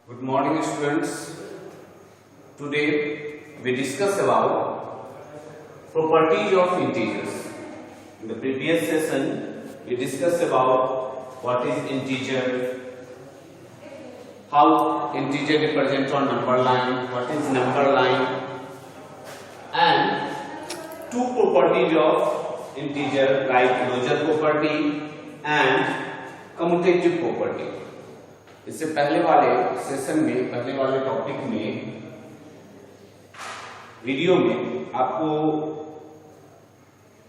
Good morning, students. Today we discuss about properties of integers. In the previous session, we discussed about what is integer, how integer represents on number line, what is number line, and two properties of integer like closure property and commutative property. इससे पहले वाले session में, पहले वाले topic में, video में आपको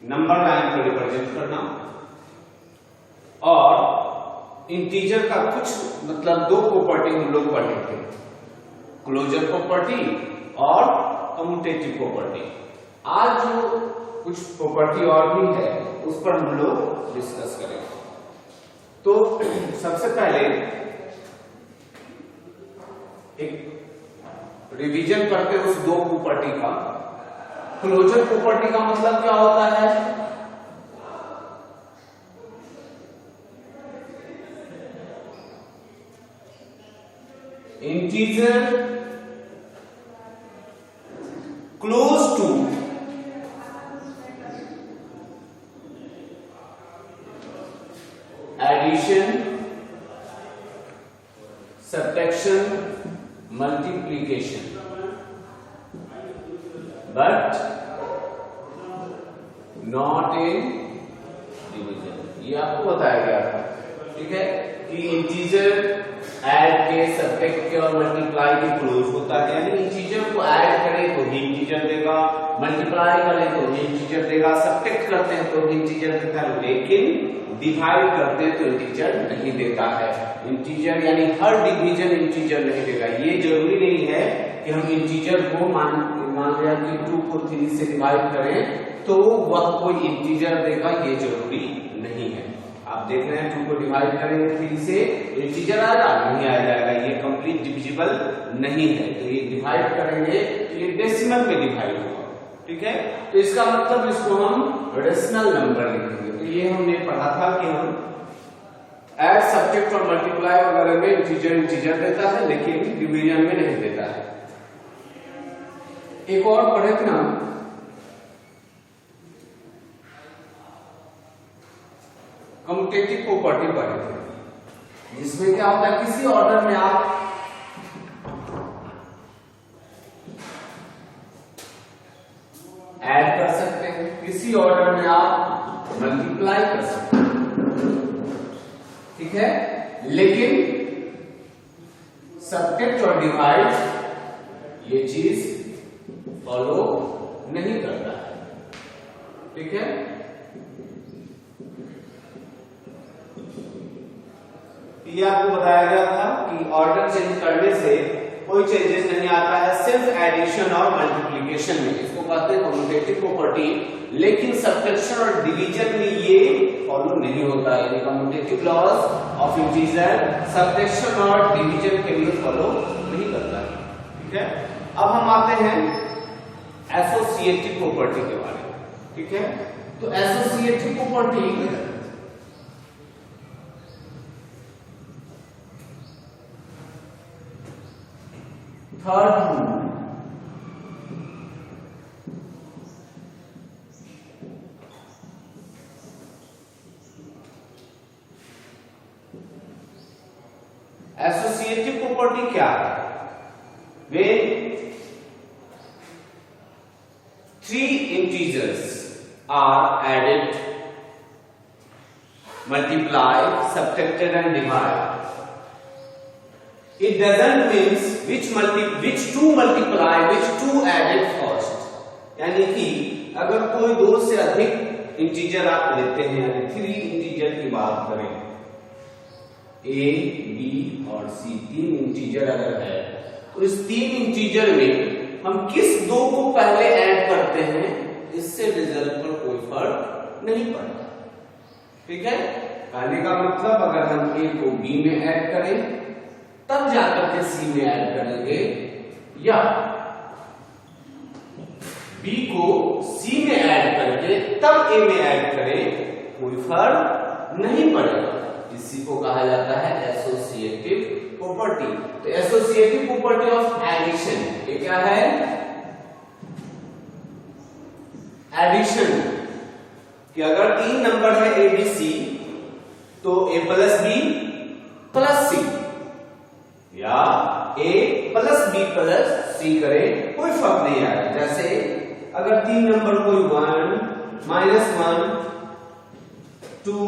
number line को रिप्रेजेंट करना और इंटीजर का कुछ मतलब दो प्रॉपर्टी हम लोग पढ़े थे, क्लोजर प्रॉपर्टी और कम्यूटेटिव प्रॉपर्टी। आज जो कुछ प्रॉपर्टी और भी है उस पर हम लोग डिस्कस करेंगे। तो सबसे पहले एक रिवीजन करते हैं उस दो प्रॉपर्टी का। क्लोजर प्रॉपर्टी का मतलब क्या होता है? Integer close to addition, subtraction, multiplication, but not in division। ये आपको बताया गया था, ठीक है, कि इंटीजर ऐड के, सब्ट्रैक्ट के और मल्टीप्लाई के क्लोज होता है। यानी इंटीजर को ऐड करें तो भी इंटीजर देगा, मल्टीप्लाई करें तो भी इंटीजर देगा, सब्ट्रैक्ट करते हैं तो भी इंटीजर देता है, लेकिन डिवाइड करते हैं तो इंटीजर नहीं देता है। इंटीजर यानी हर डिवीजन इंटीजर नहीं देगा। ये जरूरी नहीं है कि हम इंटीजर को मान लिया कि 2 को 3 से डिवाइड करें तो वह कोई इंटीजर देगा, ये जरूरी नहीं है। आप देख रहे हैं 2 को डिवाइड करेंगे 3 से, इंटीजर आएगा? नहीं आ जाएगा, ये कंप्लीट डिविजिबल नहीं है। तो ये डिवाइड करेंगे तो ये डेसिमल में डिवाइड होगा, ठीक है। तो इसका मतलब इसको हम रेशनल नंबर लिखेंगे। तो ये हमने पढ़ा था कि हम ऐड, सब्ट्रैक्ट और मल्टीप्लाई वगैरह में इंटीजर देता है, लेकिन डिवीजन में नहीं देता है। एक और पढ़े थे ना, कम्यूटेटिव प्रॉपर्टी पढ़े थे, जिसमें क्या होता है, किसी ऑर्डर में आप ऐड कर सकते हैं, किसी ऑर्डर में आप मल्टीप्लाई कर सकते हैं, ठीक है, लेकिन सब्ट्रैक्ट और डिवाइड ये चीज फॉलो नहीं करता है, ठीक है। ये आपको बताया गया था कि ऑर्डर चेंज करने से कोई चेंजेस नहीं आता है, सिर्फ एडिशन और मल्टीप्लिकेशन में, इसको कहते हैं कम्यूटेटिव प्रॉपर्टी। लेकिन सब्ट्रैक्शन और डिवीजन में ये फॉलो नहीं होता है, यानी commutative laws of integer subtraction और डिवीजन के लिए फॉलो नहीं करता है, ठीक है। अब हम आते हैं एसोसिएटिव प्रॉपर्टी के बारे में, ठीक है। तो associative property third rule, associative property क्या है? वे 3 integers are added, multiplied, subtracted and divided. It doesn't mean which two multiply, which two added first. यानी कि अगर कोई 2 से अधिक इंटीजर आप लेते हैं, यानी 3 इंटीजर की बात करें, A, B और C 3 इंटीजर अगर है, तो इस 3 इंटीजर में हम किस 2 को पहले ऐड करते हैं, इससे रिजल्ट पर कोई फर्क नहीं पड़ता, ठीक है। कहने का मतलब अगर हम A को B में ऐड करें तब जाकर के C में ऐड करेंगे, या B को C में ऐड करके तब A में ऐड करें, कोई फर्क नहीं पड़ेगा। इसी को कहा जाता है एसोसिएटिव प्रॉपर्टी। तो एसोसिएटिव प्रॉपर्टी ऑफ एडिशन, ये क्या है? एडिशन, कि अगर 3 नंबर है ए बी सी तो ए प्लस बी प्लस सी या ए प्लस बी प्लस सी करे, कोई फर्क नहीं आएगा। जैसे अगर 3 नंबर कोई 1 माइनस 1 2,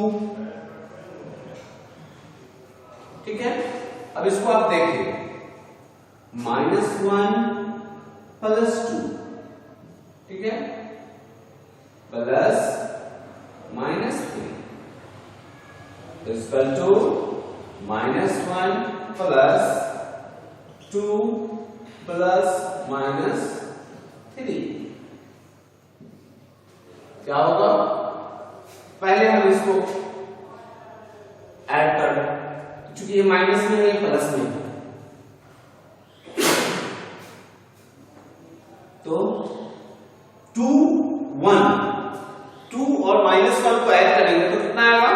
ठीक है। अब इसको आप देखिए, -1 प्लस 2, ठीक है, plus -3 equal to -1 plus 2 plus -3। क्या होगा? पहले हम इसको ऐड कर रहे हैं, क्योंकि ये माइनस में है, ये प्लस में है, तो 2 1 2 और -1 को ऐड करेंगे तो कितना आएगा?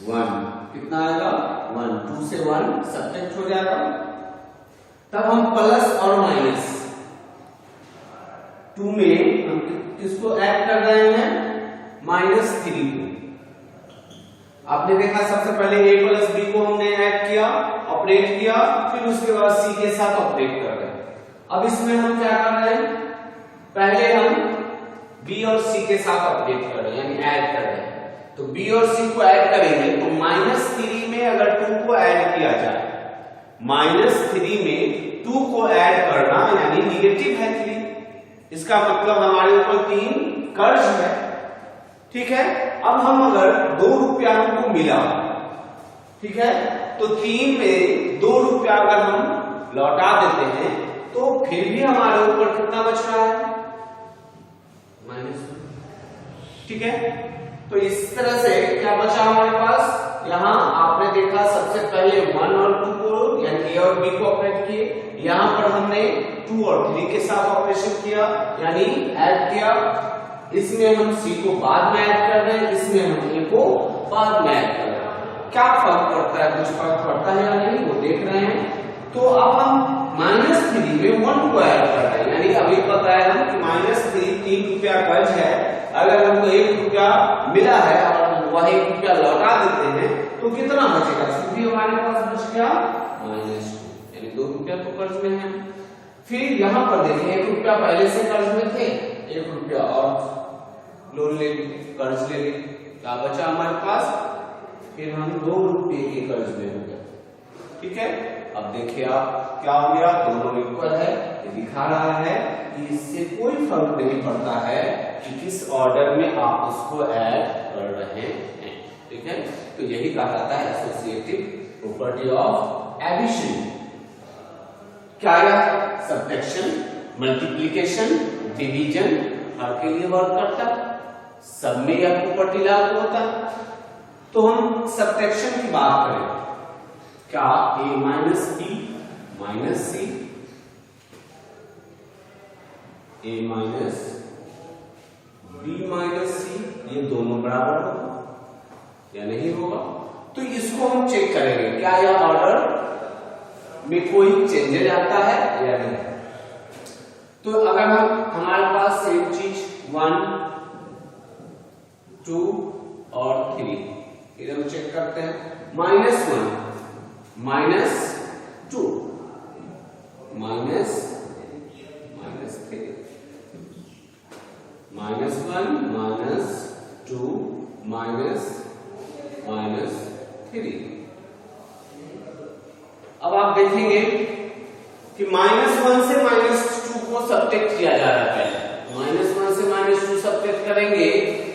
1। कितना आएगा? 1। 2 से 1 सब्ट्रैक्ट हो जाएगा। तब हम प्लस और माइनस 2 में हम किसको ऐड कर रहे हैं? -3 को। आपने देखा सबसे पहले a प्लस बी को हमने ऐड किया, ऑपरेट किया, फिर उसके बाद c के साथ ऑपरेट कर रहे हैं। अब इसमें हम क्या कर रहे हैं? पहले हम b और c के साथ ऑपरेट कर रहे हैं, यानी ऐड कर रहे हैं। तो b और c को ऐड करेंगे तो -3 में अगर 2 को ऐड किया जाए, -3 में 2 को ऐड करना यानी निगेटिव है 3, इसका मतलब हमारे ऊपर 3 कर्ज है, ठीक है। अब हम अगर 2 रुपया हमको मिला, ठीक है, तो 3 में 2 रुपया अगर हम लौटा देते हैं तो फिर भी हमारे ऊपर कितना बच रहा है? -2, ठीक है। तो इस तरह से क्या बचा हमारे पास? यहां आपने देखा सबसे पहले 1 और 2 को यानी ए और बी को ऑपरेट किए, यहां पर हमने 2 और 3 के साथ ऑपरेशन किया यानी ऐड किया। इसमें हम सी को बाद में ऐड कर रहे हैं, इसमें हम ए को बाद में ऐड कर रहे हैं। क्या फर्क पड़ता है? कुछ फर्क पड़ता है या नहीं वो देख रहे हैं। तो अब हम -3 में 1 को ऐड कर रहे हैं, यानी अभी पता है हम कि -3 रुपया कर्ज है, अगर हमको 1 रुपया मिला है और वह 1 रुपया लौटा देते हैं तो कितना बचेगा? सीधे हमारे पास बच गया -2, यानी 2 रुपया तो कर्ज में है। फिर यहाँ पर देखिए 1 रुपया पहले से कर्ज में थे, 1 रुपया और लोन ले ली, कर्ज ले ली, क्या बचा हमारे पास? फिर हम 2 रुपये के कर्ज में हो गए, ठीक है। अब देखिए आप क्या हो गया? दोनों इक्वल है, ये दिखा रहा है कि इससे कोई फर्क नहीं पड़ता है कि किस ऑर्डर में आप उसको ऐड कर रहे हैं, ठीक है। तो यही कहा जाता है एसोसिएटिव प्रॉपर्टी ऑफ एडिशन। क्या है? सब्ट्रैक्शन, मल्टीप्लिकेशन, डिवीजन हर के लिए वर्क करता है, सब में यह प्रॉपर्टी लागू होता है। तो हम सब्ट्रैक्शन की बात करें, क्या a minus B minus C, a minus B minus C, ये दोनों बराबर होगा या नहीं होगा? तो इसको हम चेक करेंगे, क्या यह ऑर्डर में कोई चेंजेज आता है या नहीं। तो अगर हमारे पास सेम चीज 1 2 और 3, इधर हम चेक करते हैं। -1 -2 -3 -1 -2 अब आप देखेंगे कि -1 से -2 को सब्ट्रैक्ट किया जा रहा है। -1 से -2 सब्ट्रैक्ट करेंगे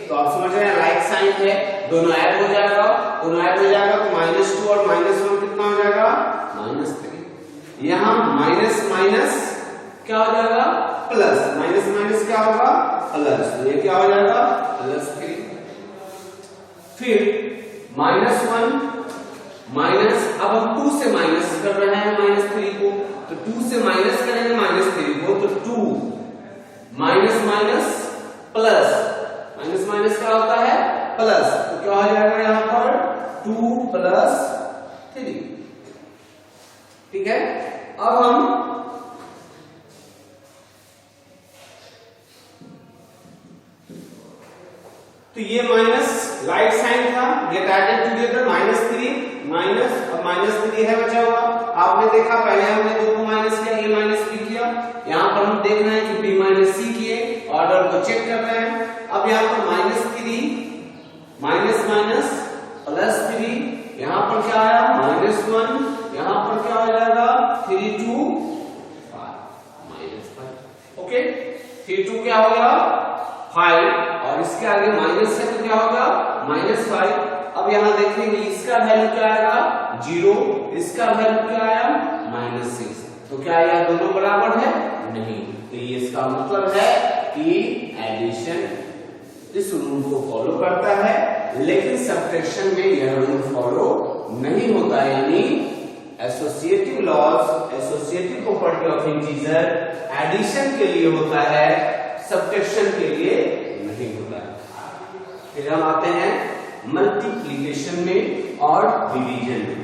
तो आप समझ रहे हैं राइट साइन है, दोनों ऐड हो जाएगा, दोनों ऐड हो जाएगा तो -2 और -1 कितना हो जाएगा? -3। यहाँ माइनस माइनस क्या हो जाएगा? प्लस, माइनस माइनस क्या होगा? प्लस, तो ये क्या हो जाएगा? +3। फिर -1 माइनस, अब हम 2 से माइनस कर रहे हैं -3 को, तो 2 से माइनस करेंगे -3 को, तो 2 minus minus plus, minus minus क्या होता है? प्लस, तो क्या हो जाएगा यहाँ पर? 2 + 3। ठीक है। अब हम तो ये माइनस लाइट साइन था, गेट एडेड टुगेदर -3 माइनस, अब -3 है बचा हुआ। आपने देखा पहले हमने दो को माइनस किया, ये माइनस b किया, यहाँ पर हम देख रहे हैं कि b माइनस c किए, ऑर्डर को चेक कर रहे हैं। अब यहाँ पर -3 माइनस माइनस +3, यहाँ पर क्या आया -1, यहाँ पर क्या हो जाएगा 3 2 -5, ओके 3 2 क्या हो गया 5, और इसके आगे माइनस है तो क्या होगा -5। अब यहां देखेंगे इसका वैल्यू क्या आएगा 0, इसका वैल्यू क्या आया -6, तो क्या यह दोनों बराबर है नहीं, तो ये इसका मतलब है कि एडिशन इस रूल को फॉलो करता है, लेकिन सब्ट्रैक्शन में यह रूल फॉलो नहीं होता है। यानी associative laws, associative property of integer addition के लिए होता है, सब्ट्रैक्शन के लिए नहीं होता है। फिर हम आते हैं मल्टीप्लिकेशन में और डिवीजन में।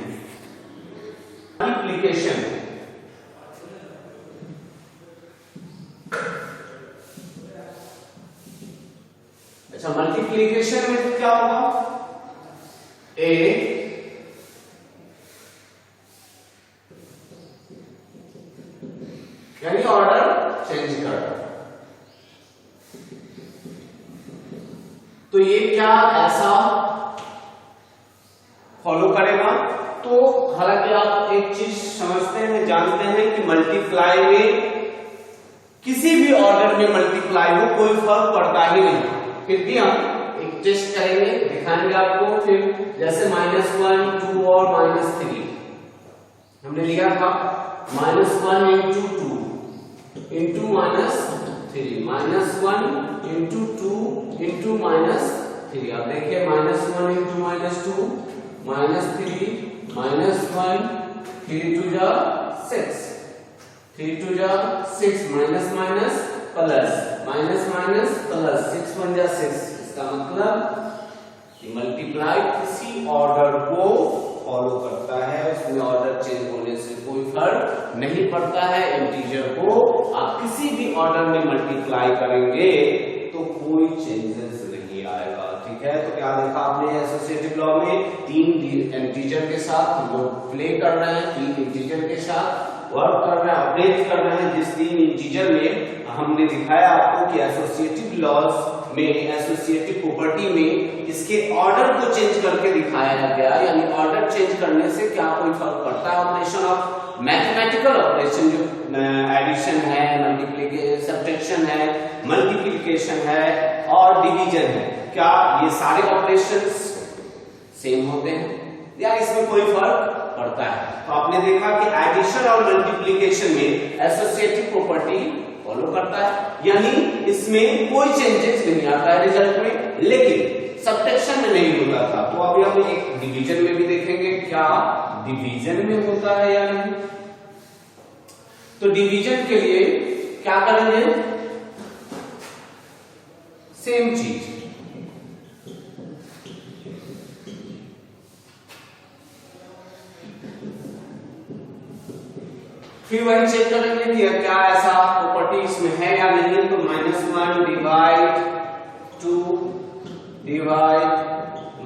मल्टीप्लिकेशन अच्छा, मल्टीप्लिकेशन में क्या होगा ए यानी ऑर्डर चेंज करना, तो ये क्या ऐसा फॉलो करेगा। तो हालांकि आप एक चीज समझते हैं, जानते हैं कि मल्टीप्लाई में किसी भी ऑर्डर में मल्टीप्लाई हो कोई फर्क पड़ता ही नहीं, फिर भी हम एक टेस्ट करेंगे, दिखाएंगे आपको। फिर जैसे -1 2 और -3 हमने लिया था, -1 × 2 × -3 -1 × 2 × -3। अब देखिए -1 × -2 -3 -1 3 2 जा 6 3 2 जा 6 minus minus plus minus minus plus 6 1 जा 6। इसका मतलब कि मल्टीप्लाई किसी ऑर्डर को फॉलो करता है, उसमें ऑर्डर चेंज होने से कोई फर्क नहीं पड़ता है। इंटीजर को आप किसी भी ऑर्डर में मल्टीप्लाई करेंगे तो कोई चेंजेस नहीं आएगा, ठीक है। तो क्या देखा आपने एसोसिएटिव लॉ में 3 इंटीजर के साथ हम लोग प्ले कर रहे हैं, 3 इंटीजर के साथ वर्क कर रहे हैं, ऑपरेट कर रहे हैं। जिस 3 इंटीजर में हमने दिखाया आपको कि एसोसिएटिव लॉज में, एसोसिएटिव प्रॉपर्टी में इसके ऑर्डर को चेंज करके दिखाया गया, यानी ऑर्डर चेंज करने से क्या कोई फर्क पड़ता है। ऑपरेशन ऑफ मैथमेटिकल ऑपरेशन जो एडिशन है, मल्टीप्लिकेशन, सब्ट्रैक्शन है, मल्टीप्लिकेशन है और डिवीजन है, क्या ये सारे ऑपरेशंस सेम होते हैं या इसमें कोई फर्क पड़ता है। तो आपने देखा कि एडिशन और मल्टीप्लिकेशन में एसोसिएटिव प्रॉपर्टी फॉलो करता है, यानी इसमें कोई चेंजेस नहीं आता है रिजल्ट में, लेकिन सब्ट्रैक्शन में नहीं होता था। तो अभी हम एक डिवीजन में भी देखेंगे क्या डिवीजन में होता है या नहीं। तो डिवीजन के लिए क्या करेंगे, सेम चीज, फिर वही चेक करेंगे कि क्या ऐसा प्रॉपर्टी इसमें है या नहीं। तो -1 divide 2 divide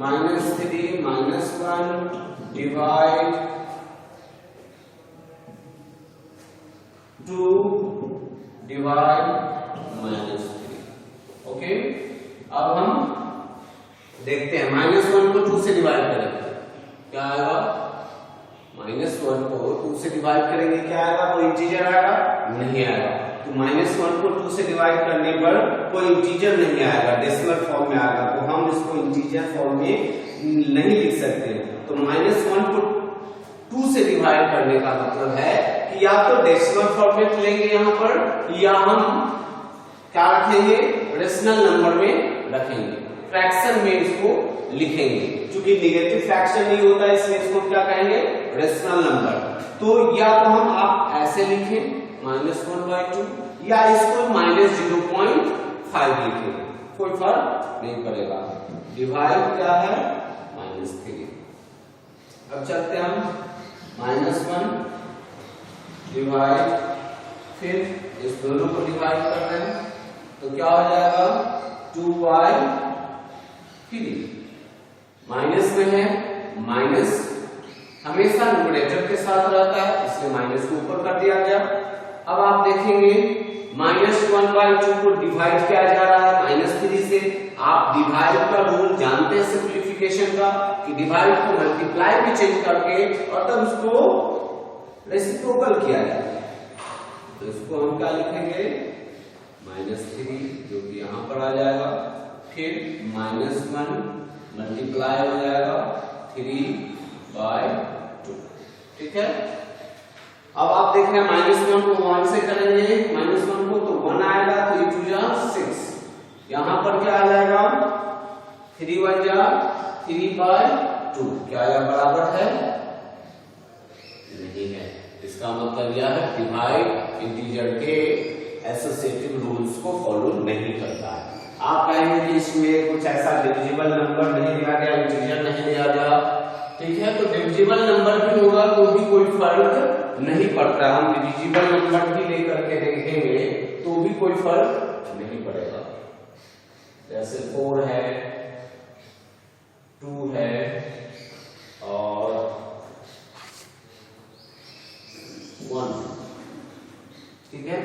-3 -1 divide 2 divide -3, okay. अब हम देखते हैं -1 को 2 से डिवाइड करेंगे क्या आएगा, -1 को 2 से डिवाइड करेंगे क्या आएगा, कोई इंटीजर आएगा नहीं आएगा। तो -1 को 2 से डिवाइड करने पर कोई इंटीजर नहीं आएगा, डेसिमल फॉर्म में आएगा, तो हम इसको इंटीजर फॉर्म में नहीं लिख सकते। तो -1 को 2 से डिवाइड करने का मतलब है कि या तो डेसिमल फॉर्मेट लेंगे यहाँ पर, या हम क्या रखेंगे, रेशनल नंबर में रखेंगे, फ्रैक्शन में इसको लिखेंगे। क्योंकि निगेटिव फ्रैक्शन नहीं होता है इसलिए इसको क्या कहेंगे, रेशनल नंबर। तो या तो हम आप ऐसे लिखें -1/2, या इसको -0.5 लिखें, कोई फर्क नहीं पड़ेगा। डिवाइड क्या है -3। अब चलते हैं हम -1 डिवाइड, फिर इस दोनों को डिवाइड कर रहे हैं तो क्या हो जाएगा 2y3। माइनस में है, माइनस हमेशा न्यूमरेटर के साथ रहता है इसलिए माइनस को ऊपर कर दिया गया। अब आप देखेंगे -1/2 को डिवाइड किया जा रहा है -3 से। आप डिवाइड का रूल जानते हैं सिंप्लीफिकेशन का कि डिवाइड को मल्टीप्लाई में चेंज करके और तब उसको रेसिप्रोकल किया जाए। तो इसको हम क्या लिखेंगे -3 जो कि यहां पर आ जाएगा, फिर -1 मल्टीप्लाई हो जाएगा 3/2। ठीक है। अब आप देख रहे हैं -1 को 1 से करेंगे, -1 को तो 1 आएगा, 3 2 जा 6। यहां पर क्या आ जाएगा 3 1 जा 3/2। क्या यह बराबर है? नहीं है। इसका मतलब यह है डिवाइड इंटीजर के एसोसिएटिव रूल्स को फॉलो नहीं करता है। आप कहेंगे कि इसमें कुछ ऐसा डिविजिबल नंबर नहीं दिया गया, इंटीजर नहीं दिया गया, ठीक है, तो डिविजिबल नंबर भी होगा तो भी कोई फर्क नहीं पड़ता। हम डिविजिबल नंबर भी लेकर के देखेंगे तो भी कोई फर्क नहीं पड़ेगा। जैसे 4 है, 2 है और 1। ठीक है।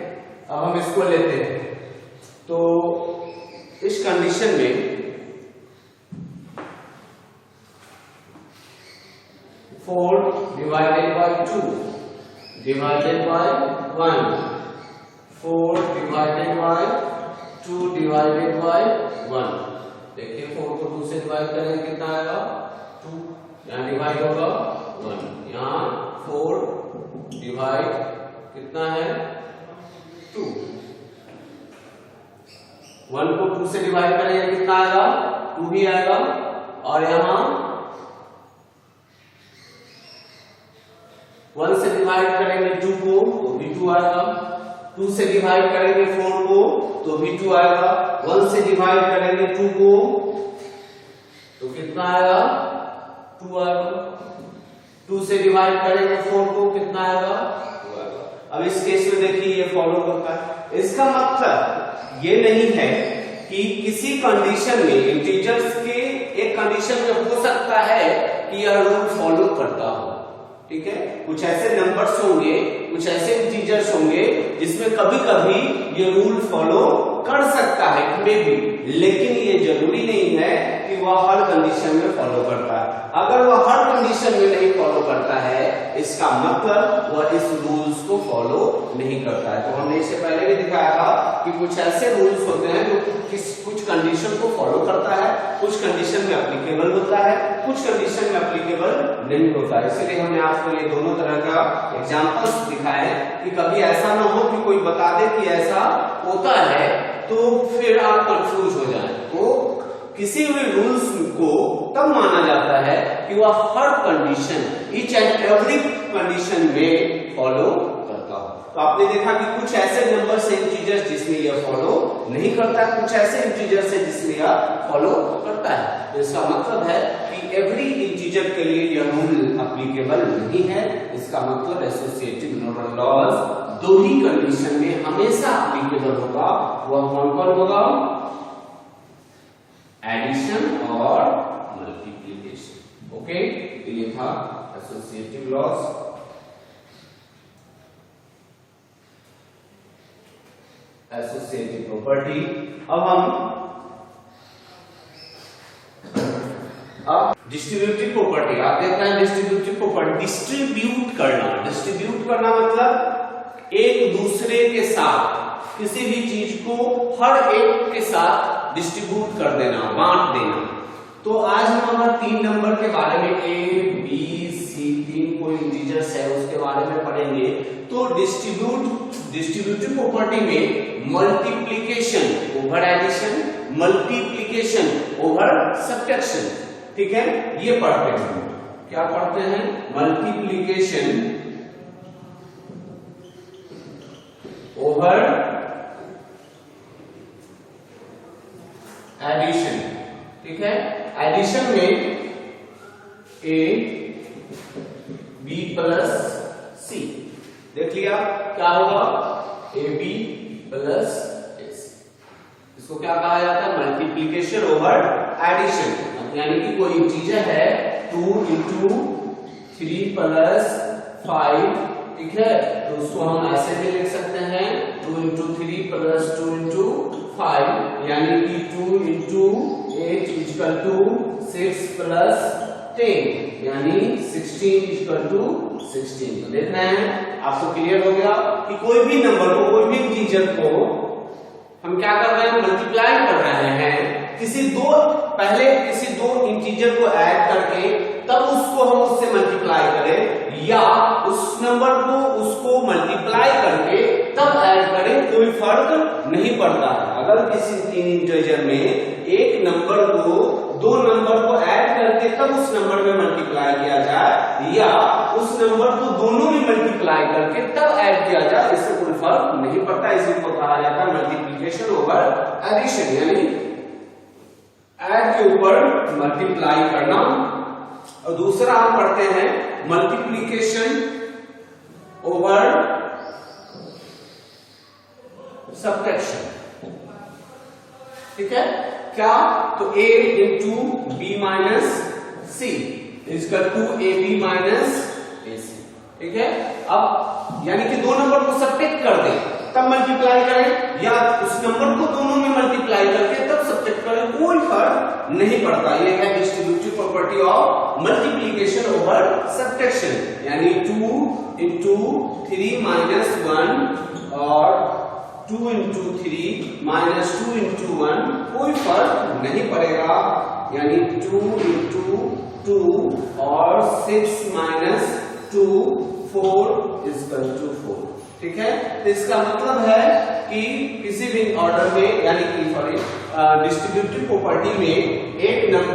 अब हम इसको लेते हैं तो इस कंडीशन में 4 divided by 2 divided by 1, 4 divided by 2 divided by 1। देखिए 4 को 2 से डिवाइड करेंगे कितना आएगा 2, यहाँ डिवाइड होगा 1, यहाँ 4 डिवाइड कितना है 2, 1 को 2 से डिवाइड करेंगे कितना आएगा 2 ही आएगा, और यहाँ 1 से डिवाइड करेंगे 2 को तो भी 2 आएगा, 2 से डिवाइड करेंगे 4 को तो भी 2 आएगा, 1 से डिवाइड करेंगे 2 को तो कितना आएगा 2 आएगा, 2 से डिवाइड करेंगे 4 को कितना आएगा 2 आएगा। अब इस केस में देखिए ये फॉलो करता है। इसका मतलब ये नहीं है कि किसी कंडीशन में इंटीजर्स के एक कंडीशन में हो सकता है कि यह रूल फॉलो करता हो। ठीक है। कुछ ऐसे नंबर्स होंगे, कुछ ऐसे इंटीजर्स होंगे जिसमें कभी कभी ये रूल फॉलो कर सकता है मे भी, लेकिन ये जरूरी नहीं है कि वह हर कंडीशन में फॉलो करता है। अगर वह हर कंडीशन में नहीं फॉलो करता है इसका मतलब वह इस रूल्स को फॉलो नहीं करता है। तो हमने इससे पहले भी दिखाया था कि कुछ ऐसे रूल्स होते हैं जो कुछ कंडीशन को फॉलो करता है, कुछ कंडीशन में एप्लीकेबल होता है, कुछ कंडीशन में एप्लीकेबल नहीं होता है। इसलिए हमने आपको ये दोनों तरह का एग्जांपल्स दिखाए कि कभी ऐसा ना हो कि कोई बता दे कि ऐसा होता है तो फिर आप कंफ्यूज हो जाएं। तो किसी भी रूल्स को तब माना जाता है कि वह हर condition, each and every condition में फॉलो करता हो। तो आपने देखा कि कुछ ऐसे नंबर से इंटीजर्स जिसमें यह फॉलो नहीं करता है, कुछ ऐसे इंटीजर्स है जिसमें यह फॉलो करता है। तो इसका मतलब है कि एवरी इंटीजर के लिए यह रूल एप्लीकेबल नहीं है। इसका मतलब एसोसिएटिव लॉज दो ही कंडीशन में हमेशा एप्लीकेबल होगा। वह कौन कौन होगा? एडिशन और मल्टीप्लिकेशन। ओके, ये था एसोसिएटिव लॉज। Associative property. अब डिस्ट्रीब्यूटिव प्रॉपर्टी आप देख रहे हैं। डिस्ट्रीब्यूटिव प्रॉपर्टी डिस्ट्रीब्यूट करना मतलब एक दूसरे के साथ किसी भी चीज को हर एक के साथ डिस्ट्रीब्यूट कर देना, बांट देना। तो आज हम अगर 3 नंबर के बारे में A, B, C 3 कोई इंटीजर्स है उसके बारे में पढ़ेंगे तो डिस्ट्रीब्यूटिव प्रॉपर्टी में multiplication over addition, multiplication over subtraction, ठीक है, ये पढ़ते हैं। क्या पढ़ते हैं? मल्टीप्लिकेशन ओवर एडिशन, ठीक है। एडिशन में A B प्लस C। देख लिया क्या होगा, AB प्लस AC। इसको क्या कहा जाता है, मल्टीप्लीकेशन ओवर एडिशन। यानी कि कोई इंटीजर है 2 into 3 plus 5, ठीक है, तो उसको हम ऐसे भी लिख सकते हैं 2 into 3 plus 2 into 5, यानी कि 2 into 8 इक्वल टू 6 plus 10, यानी 16 इक्वल टू 16। तो देख रहे हैं, आपको क्लियर हो गया कि कोई भी नंबर को, कोई भी इंटीजर को हम क्या कर रहे हैं, मल्टीप्लाई कर रहे हैं। पहले किसी दो इंटीजर को ऐड करके तब उसको हम उससे मल्टीप्लाई करें, या उस नंबर को उसको मल्टीप्लाई करके तब ऐड करें, कोई फर्क नहीं पड़ता है। अगर किसी तीन इंटीजर में एक नंबर को दो नंबर को ऐड करके तब उस नंबर में मल्टीप्लाई किया जाए, या उस नंबर को दोनों में मल्टीप्लाई करके तब ऐड किया जाए, इससे कोई फर्क नहीं पड़ता। इसी को कहा जाता है मल्टीप्लीकेशन ओवर एडिशन, यानी ऐड के ऊपर मल्टीप्लाई करना। और दूसरा हम पढ़ते हैं मल्टीप्लीकेशन ओवर सब्ट्रैक्शन, ठीक है। क्या, तो A into B minus C equal to AB minus AC, ठीक है। अब यानी कि दो नंबर को सब्ट्रैक्ट कर दें तब मल्टीप्लाई करें, या उस नंबर को दोनों में मल्टीप्लाई करके तब सब्ट्रैक्ट करें, कोई फर्क नहीं पड़ता। ये है distributive property of multiplication over subtraction, यानी 2 into 3 minus 1 और 2 into 3 minus 2 into 1, कोई फर्क नहीं पड़ेगा। यानी 2 into 2 और 6 minus 2 4 इक्वल टू 4, ठीक है। तो इसका मतलब है कि किसी भी ऑर्डर में, यानी कि सॉरी डिस्ट्रीब्यूटिव प्रॉपर्टी में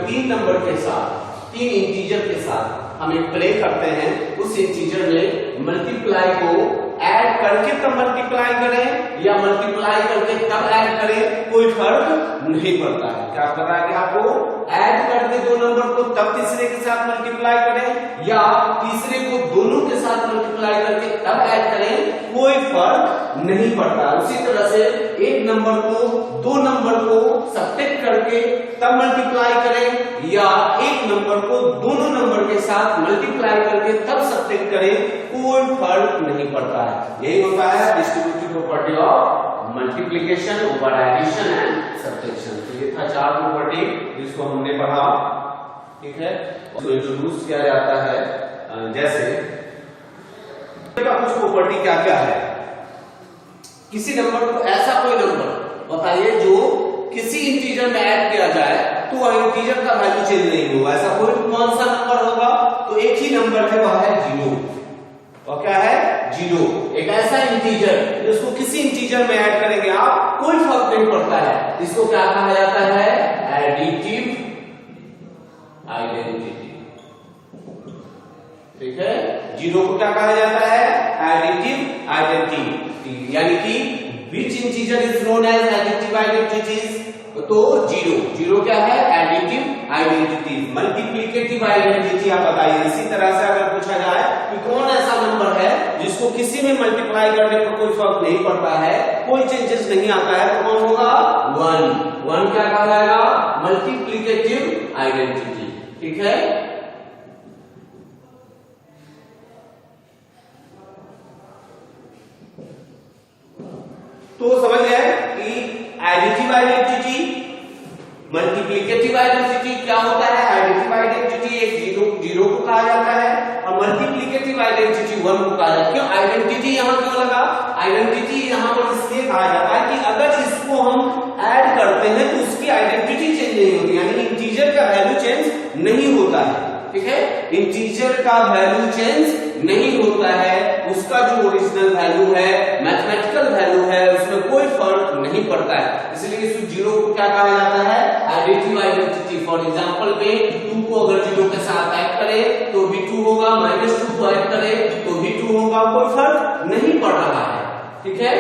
तीन नंबर के साथ, तीन इंटीजर के साथ हम एक प्ले करते हैं, उस इंटीजर में मल्टीप्लाई को ऐड करके तब मल्टीप्लाई करें या मल्टीप्लाई करके तब ऐड करें, कोई फर्क नहीं पड़ता है। क्या पता है कि आपको ऐड करके दो नंबर को तब तीसरे के साथ मल्टीप्लाई करें या तीसरे को दोनों के साथ मल्टीप्लाई करके तब ऐड करें, कोई फर्क नहीं पड़ता। उसी तरह से एक नंबर को दो नंबर को सब्ट्रैक्ट करके तब मल्टीप्लाई करें या एक नंबर को दोनों नंबर के साथ मल्टीप्लाई करके तब सब्ट्रैक्ट करें, कोई फर्क नहीं पड़ता है। यही होता है distributive property of multiplication over addition and subtraction. तो ये था चार प्रॉपर्टी जिसको हमने पढ़ा, ठीक है। उसको इंट्रोड्यूस किया जाता है, जैसे कुछ प्रॉपर्टी क्या क्या है। किसी नंबर को, ऐसा कोई नंबर बताइए जो किसी इंटीजर में ऐड किया जाए तो वह इंटीजर का वैल्यू चेंज नहीं होगा। ऐसा कोई कौन सा नंबर होगा, तो एक ही नंबर है, वह है 0। और क्या है, 0। एक ऐसा इंटीजर जिसको किसी इंटीजर में ऐड करेंगे आप, कोई फर्क नहीं पड़ता है। इसको क्या कहा जाता है, एडिटिव आइडेंटिटी, ठीक है। 0 को क्या कहा जाता है, एडिटिव आइडेंटिटी, यानी कि which integer is known as additive identities, तो 0 क्या है, एडिटिव आइडेंटिटी। मल्टीप्लिकेटिव आइडेंटिटी आप बताइए। इसी तरह से अगर पूछा जाए कि कौन ऐसा नंबर है जिसको किसी में मल्टीप्लाई करने पर कोई फर्क नहीं पड़ता है, कोई चेंजेस नहीं आता है, तो कौन होगा, 1 क्या कहा जाएगा, मल्टीप्लिकेटिव आइडेंटिटी, ठीक है। तो समझ गए कि एडिटिव आइडेंटिटी, मल्टीप्लिकेटिव आइडेंटिटी क्या होता है। एडिटिव आइडेंटिटी एक 0 को कहा जाता है और मल्टीप्लिकेटिव आइडेंटिटी 1 को कहा जाता है। क्यों आइडेंटिटी यहां क्यों लगा, आइडेंटिटी यहां पर इसलिए कहा जाता है कि अगर इसको हम ऐड करते हैं तो उसकी आइडेंटिटी चेंज नहीं होती, यानी इंटीजर का वैल्यू चेंज नहीं होता है, ठीक है। इंटीजर का वैल्यू चेंज नहीं होता है, उसका जो ओरिजिनल वैल्यू है, मैथमेटिकल वैल्यू है, उसमें कोई फर्क नहीं पड़ता है। इसलिए इस 0 को क्या कहा जाता है, एडिटिव आइडेंटिटी। फॉर एग्जांपल पे 2 को अगर 0 के साथ ऐड करें तो भी 2 होगा, -2 को ऐड करें तो भी 2 होगा, कोई फर्क नहीं पड़ रहा है, ठीक है,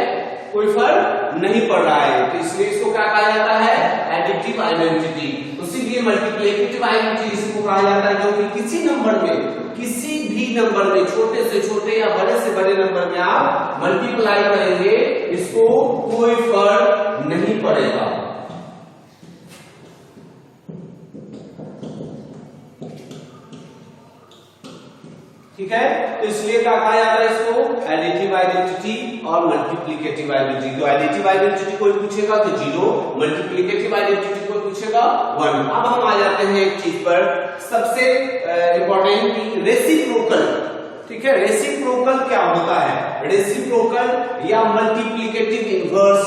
कोई फर्क नहीं पड़ रहा है। तो इसलिए इसको क्या कहा जाता है, एडिटिव आइडेंटिटी। तो इसीलिए मल्टीप्लिकेटिव आइडेंटिटी इसको कहा जाता है, क्योंकि किसी नंबर में, किसी भी नंबर में, छोटे से छोटे या बड़े से बड़े नंबर में आप मल्टीप्लाई करेंगे, इसको कोई फर्क नहीं पड़ेगा। ठीक है, तो इसलिए क्या कहा जाता है इसको, एडिटिव आइडेंटिटी और मल्टीप्लिकेटिव आइडेंटिटी। तो एडिटिव आइडेंटिटी कोई पूछेगा तो 0, मल्टीप्लिकेटिव आइडेंटिटी कोई पूछेगा 1। अब हम आ जाते हैं एक चीज पर, सबसे इंपॉर्टेंट की रेसिप्रोकल। ठीक है, रेसिप्रोकल क्या होता है? रेसिप्रोकल या मल्टीप्लिकेटिव इनवर्स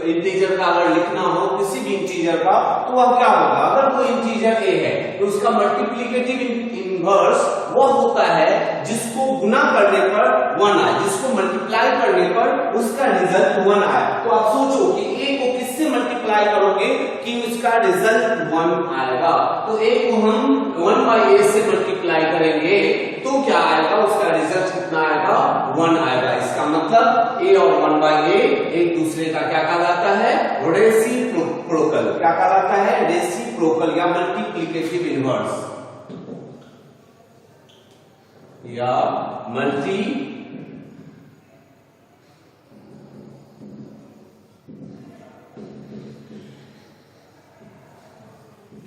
इंटीजर का अगर लिखना हो किसी भी इंटीजर का, तो वह क्या होगा? अगर कोई इंटीजर ए है तो उसका मल्टीप्लिकेटिव इनवर्स वह होता है जिसको गुना करने पर 1 आए, जिसको मल्टीप्लाई करने पर उसका रिजल्ट 1 आए। तो आप सोचो कि ए को किससे मल्टीप्लाई करोगे कि उसका रिजल्ट 1 आएगा। तो ए को हम 1/a से मल्टीप्लाई करेंगे तो क्या आएगा? उसका रिजल्ट कितना आएगा? 1 आएगा। इसका मतलब a और 1/a एक दूसरे का क्या कहलाता है? रेसिप्रोकल। क्या कहलाता है? रेसिप्रोकल या मल्टीप्लिकेटिव इनवर्स या मल्टी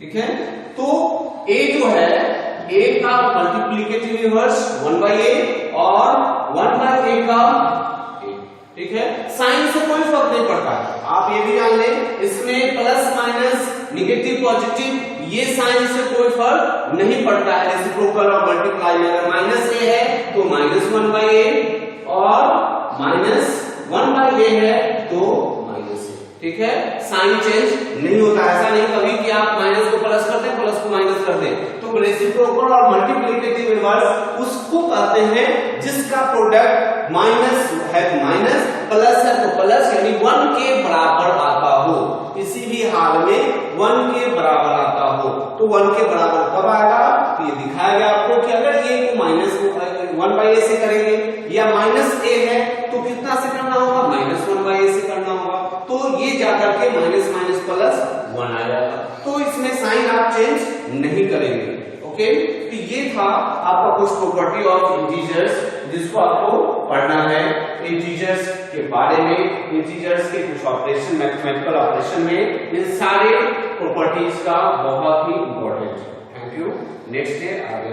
ठीक है, तो a जो है, a का मल्टीप्लिकेटिव इनवर्स 1/a और 1/a का a। ठीक है, साइन से कोई फर्क नहीं पड़ता, आप ये भी जान लें, इसमें प्लस माइनस निगेटिव पॉजिटिव ये साइन से कोई फर्क नहीं पड़ता है। रेसिप्रोकल और मल्टीप्लाई में अगर माइनस a है तो -1/a और -1/a है तो -a। ठीक है, साइन चेंज नहीं होता, ऐसा नहीं कभी कि आप माइनस को प्लस कर दें, प्लस को माइनस कर दें। तो रेसिप्रोकल और मल्टीप्लिकेटिव इनवर्स उसको कहते हैं जिसका प्रोडक्ट माइनस है तो माइनस, प्लस है तो प्लस, यानी 1 के बराबर आता हो, किसी भी हाल में 1 के बराबर आता हो। तो 1 के बराबर कब आएगा? तो ये दिखाया गया आपको कि अगर a को माइनस 1/a से करेंगे या -a है तो कितना से करना होगा? -1/a से करना होगा। तो ये जाकर के माइनस माइनस प्लस 1 आ जाएगा। तो इसमें साइन आप चेंज नहीं करेंगे। ओके, तो ये था आपका कुछ प्रॉपर्टी ऑफ इंटीजर्स जिसको आपको पढ़ना है। इंटीजर्स के बारे में, इंटीजर्स के कुछ ऑपरेशन, मैथमेटिकल ऑपरेशन में इन सारे प्रॉपर्टीज का बहुत ही इंपॉर्टेंट है। Thank you. नेक्स्ट डे आगे